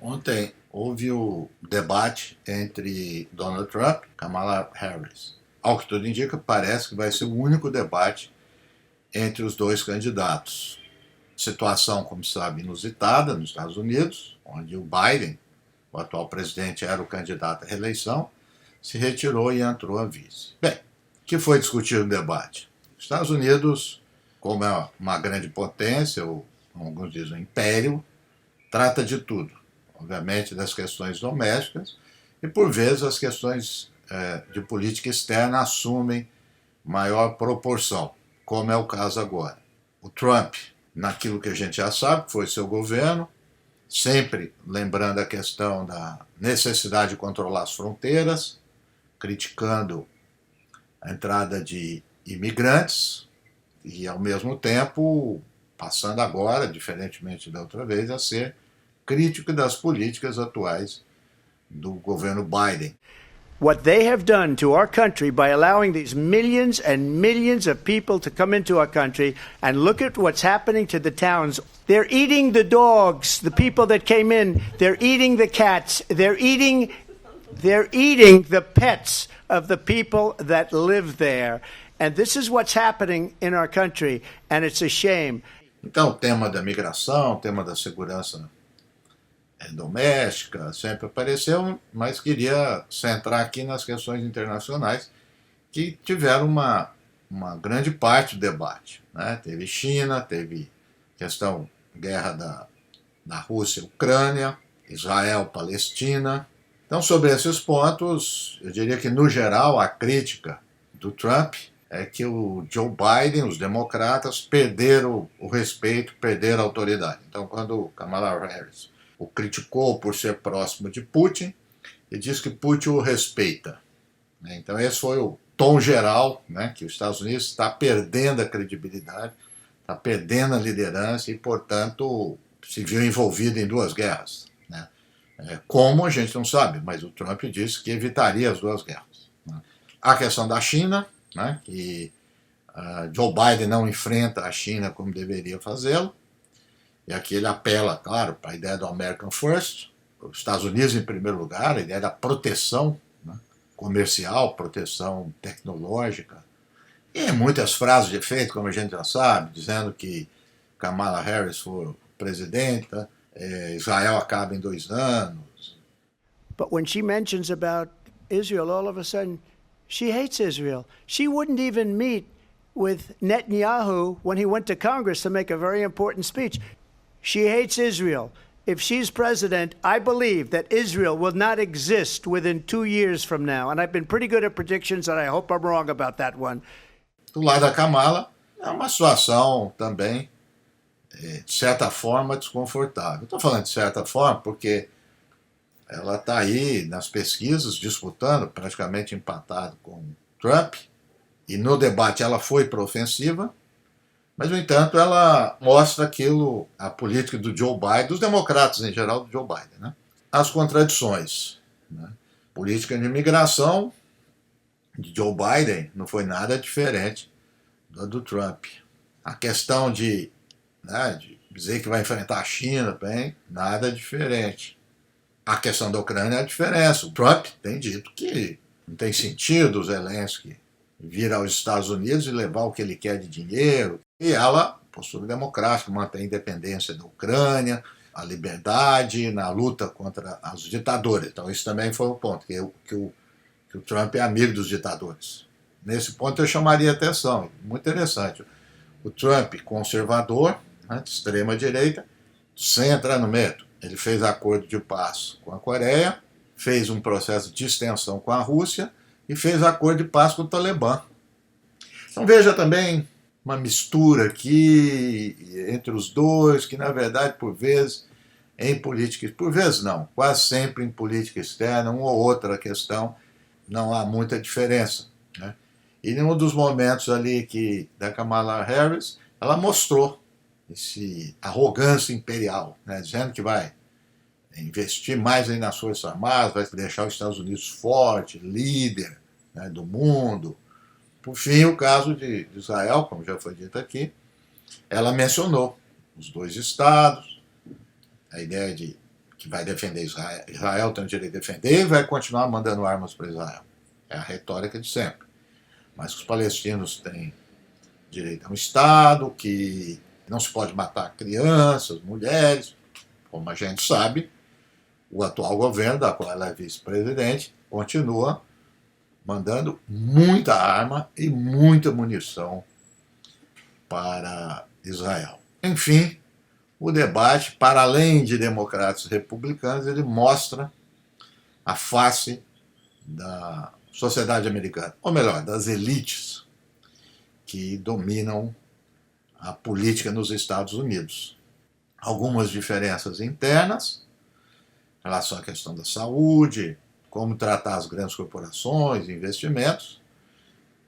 Ontem houve o debate entre Donald Trump e Kamala Harris. Ao que tudo indica, parece que vai ser o único debate entre os dois candidatos. Situação, como se sabe, inusitada nos Estados Unidos, onde o Biden, o atual presidente, era o candidato à reeleição, se retirou e entrou a vice. Bem, o que foi discutido no debate? Os Estados Unidos, como é uma grande potência, ou alguns dizem um império, trata de tudo. Obviamente das questões domésticas e, por vezes, as questões de política externa assumem maior proporção, como é o caso agora. O Trump, naquilo que a gente já sabe, foi seu governo, sempre lembrando a questão da necessidade de controlar as fronteiras, criticando a entrada de imigrantes e, ao mesmo tempo, passando agora, diferentemente da outra vez, a ser crítico das políticas atuais do governo Biden. What they have done to our country by allowing these millions and millions of people to come into our country, and look at what's happening to the towns. They're eating the dogs, the people that came in. They're eating the cats. They're eating the pets of the people that live there. And this is what's happening in our country, and it's a shame. Então, o tema da migração, o tema da segurança doméstica sempre apareceu, mas queria centrar aqui nas questões internacionais que tiveram uma grande parte do debate. Né? Teve China, teve questão guerra da Rússia e Ucrânia, Israel, Palestina. Então, sobre esses pontos, eu diria que, no geral, a crítica do Trump é que o Joe Biden, os democratas, perderam o respeito, perderam a autoridade. Então, quando o Kamala Harris o criticou por ser próximo de Putin e diz que Putin o respeita. Então esse foi o tom geral, né, que os Estados Unidos está perdendo a credibilidade, está perdendo a liderança e, portanto, se viu envolvido em duas guerras. Né? Como a gente não sabe, mas o Trump disse que evitaria as duas guerras. Né? A questão da China, né, que Joe Biden não enfrenta a China como deveria fazê-lo, e aqui ele apela, claro, para a ideia do American First, os Estados Unidos em primeiro lugar, a ideia da proteção, né, comercial, proteção tecnológica. E muitas frases de efeito, como a gente já sabe, dizendo que Kamala Harris for presidenta, Israel acaba em 2 anos. But when she mentions about Israel, all of a sudden, she hates Israel. She wouldn't even meet with Netanyahu when he went to Congress to make a very important speech. She hates Israel. If she's president, I believe that Israel will not exist within 2 years from now. And I've been pretty good at predictions, and I hope I'm wrong about that one. Do lado da Kamala, é uma situação também, de certa forma, desconfortável. Estou falando de certa forma porque ela está aí nas pesquisas disputando, praticamente empatado com Trump, e no debate ela foi para a ofensiva. Mas, no entanto, ela mostra aquilo, a política do Joe Biden, dos democratas em geral, do Joe Biden. Né? As contradições. Né? Política de imigração de Joe Biden não foi nada diferente da do Trump. A questão de dizer que vai enfrentar a China, bem, nada diferente. A questão da Ucrânia é a diferença. O Trump tem dito que não tem sentido o Zelensky vir aos Estados Unidos e levar o que ele quer de dinheiro. E ela, postura democrática, mantém a independência da Ucrânia, a liberdade na luta contra os ditadores. Então isso também foi um ponto, que o Trump é amigo dos ditadores. Nesse ponto eu chamaria atenção, muito interessante. O Trump, conservador, né, de extrema direita, sem entrar no mérito. Ele fez acordo de paz com a Coreia, fez um processo de extensão com a Rússia e fez acordo de paz com o Talibã. Então veja também uma mistura aqui entre os dois, que na verdade, por vezes, em política, por vezes não, quase sempre em política externa, uma ou outra questão, não há muita diferença. Né? E em um dos momentos ali da Kamala Harris, ela mostrou essa arrogância imperial, né? Dizendo que vai investir mais aí nas Forças Armadas, vai deixar os Estados Unidos forte, líder, né, do mundo. Por fim, o caso de Israel, como já foi dito aqui, ela mencionou os 2 estados, a ideia de que vai defender Israel. Israel tem o direito de defender e vai continuar mandando armas para Israel. É a retórica de sempre. Mas os palestinos têm direito a um Estado, que não se pode matar crianças, mulheres. Como a gente sabe, o atual governo, da qual ela é vice-presidente, continua mandando muita arma e muita munição para Israel. Enfim, o debate, para além de democratas e republicanos, ele mostra a face da sociedade americana, ou melhor, das elites que dominam a política nos Estados Unidos. Algumas diferenças internas em relação à questão da saúde, como tratar as grandes corporações, investimentos,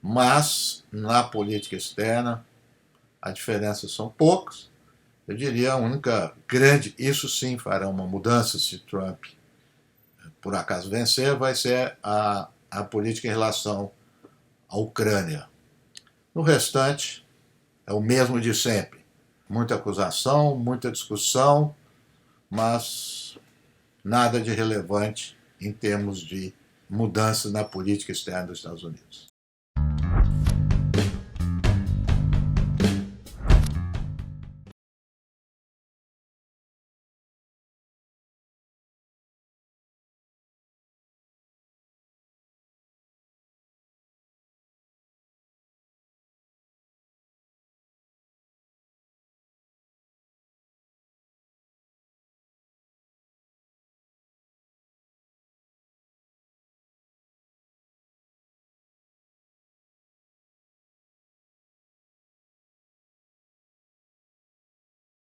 mas na política externa as diferenças são poucas. Eu diria a única grande, isso sim fará uma mudança se Trump por acaso vencer, vai ser a política em relação à Ucrânia. No restante, é o mesmo de sempre. Muita acusação, muita discussão, mas nada de relevante em termos de mudanças na política externa dos Estados Unidos.